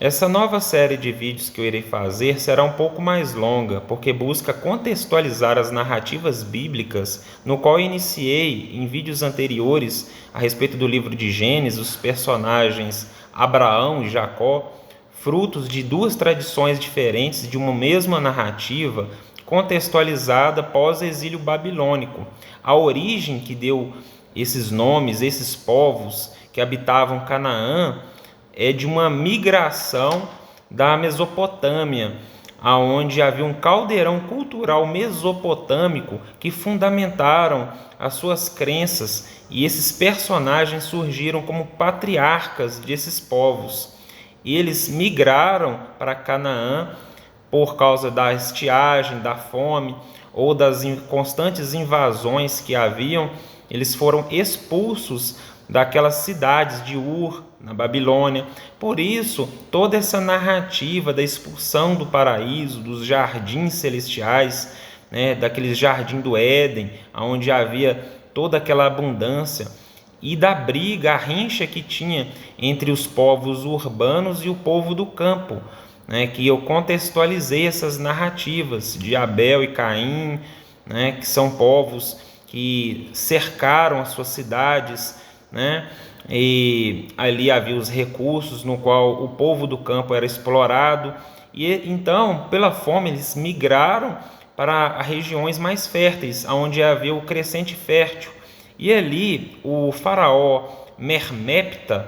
Essa nova série de vídeos que eu irei fazer será um pouco mais longa, porque busca contextualizar as narrativas bíblicas, no qual eu iniciei em vídeos anteriores a respeito do livro de Gênesis, os personagens Abraão e Jacó, frutos de duas tradições diferentes de uma mesma narrativa, contextualizada pós-exílio babilônico. A origem que deu esses nomes, esses povos que habitavam Canaã, é de uma migração da Mesopotâmia, aonde havia um caldeirão cultural mesopotâmico que fundamentaram as suas crenças, e esses personagens surgiram como patriarcas desses povos. Eles migraram para Canaã por causa da estiagem, da fome ou das constantes invasões que haviam. Eles foram expulsos daquelas cidades de Ur, na Babilônia. Por isso, toda essa narrativa da expulsão do paraíso, dos jardins celestiais, daquele jardim do Éden, onde havia toda aquela abundância, e da briga, a rincha que tinha entre os povos urbanos e o povo do campo, que eu contextualizei essas narrativas de Abel e Caim, que são povos que cercaram as suas cidades, e ali havia os recursos no qual o povo do campo era explorado, e então, pela fome, eles migraram para regiões mais férteis, onde havia o crescente fértil. E ali o faraó Mermepta,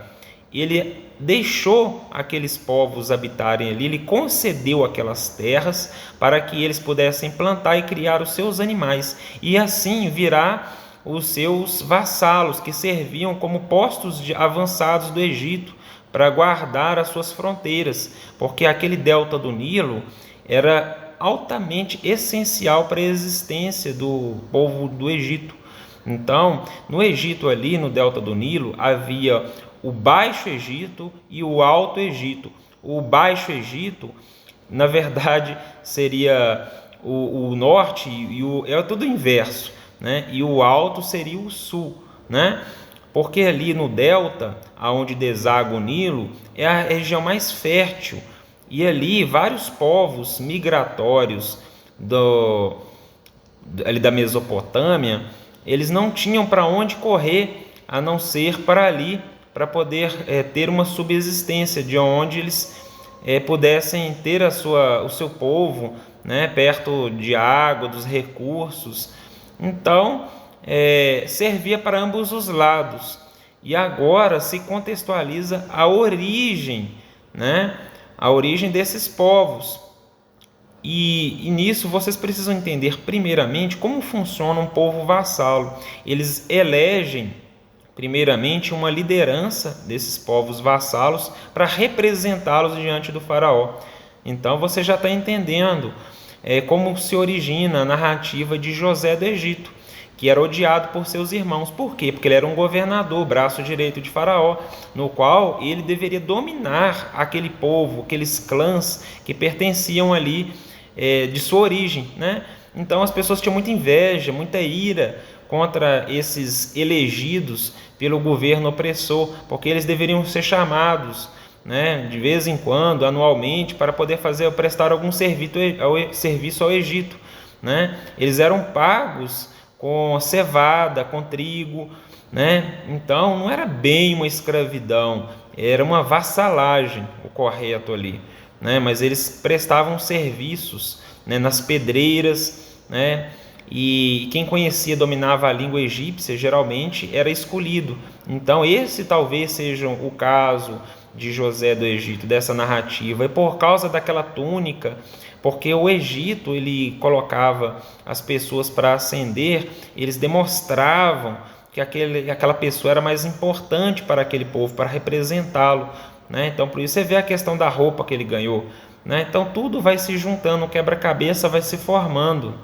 ele deixou aqueles povos habitarem ali, ele concedeu aquelas terras para que eles pudessem plantar e criar os seus animais, e assim virar os seus vassalos, que serviam como postos avançados do Egito para guardar as suas fronteiras, porque aquele delta do Nilo era altamente essencial para a existência do povo do Egito. Então, no Egito ali, no delta do Nilo, havia o Baixo Egito e o Alto Egito. O Baixo Egito, na verdade, seria o norte, era tudo inverso, e o alto seria o sul, porque ali no delta, aonde deságua o Nilo, é a região mais fértil, e ali vários povos migratórios ali da Mesopotâmia, eles não tinham para onde correr a não ser para ali, para poder ter uma subsistência, de onde eles pudessem ter o seu povo, perto de água, dos recursos. Então, servia para ambos os lados. E agora se contextualiza a origem, a origem desses povos. E nisso vocês precisam entender primeiramente como funciona um povo vassalo. Eles elegem primeiramente uma liderança desses povos vassalos para representá-los diante do faraó. Então você já está entendendo como se origina a narrativa de José do Egito, que era odiado por seus irmãos. Por quê? Porque ele era um governador, braço direito de Faraó, no qual ele deveria dominar aquele povo, aqueles clãs que pertenciam ali de sua origem, Então as pessoas tinham muita inveja, muita ira contra esses elegidos pelo governo opressor, porque eles deveriam ser chamados, de vez em quando, anualmente, para poder prestar algum serviço ao Egito, Eles eram pagos com cevada, com trigo, Então não era bem uma escravidão, era uma vassalagem o correto ali, Mas eles prestavam serviços, nas pedreiras, e quem conhecia, dominava a língua egípcia, geralmente era escolhido. Então esse talvez seja o caso de José do Egito, dessa narrativa, e por causa daquela túnica, porque o Egito ele colocava as pessoas para ascender, eles demonstravam que aquela pessoa era mais importante para aquele povo, para representá-lo, Então por isso você vê a questão da roupa que ele ganhou, Então tudo vai se juntando, o quebra-cabeça vai se formando.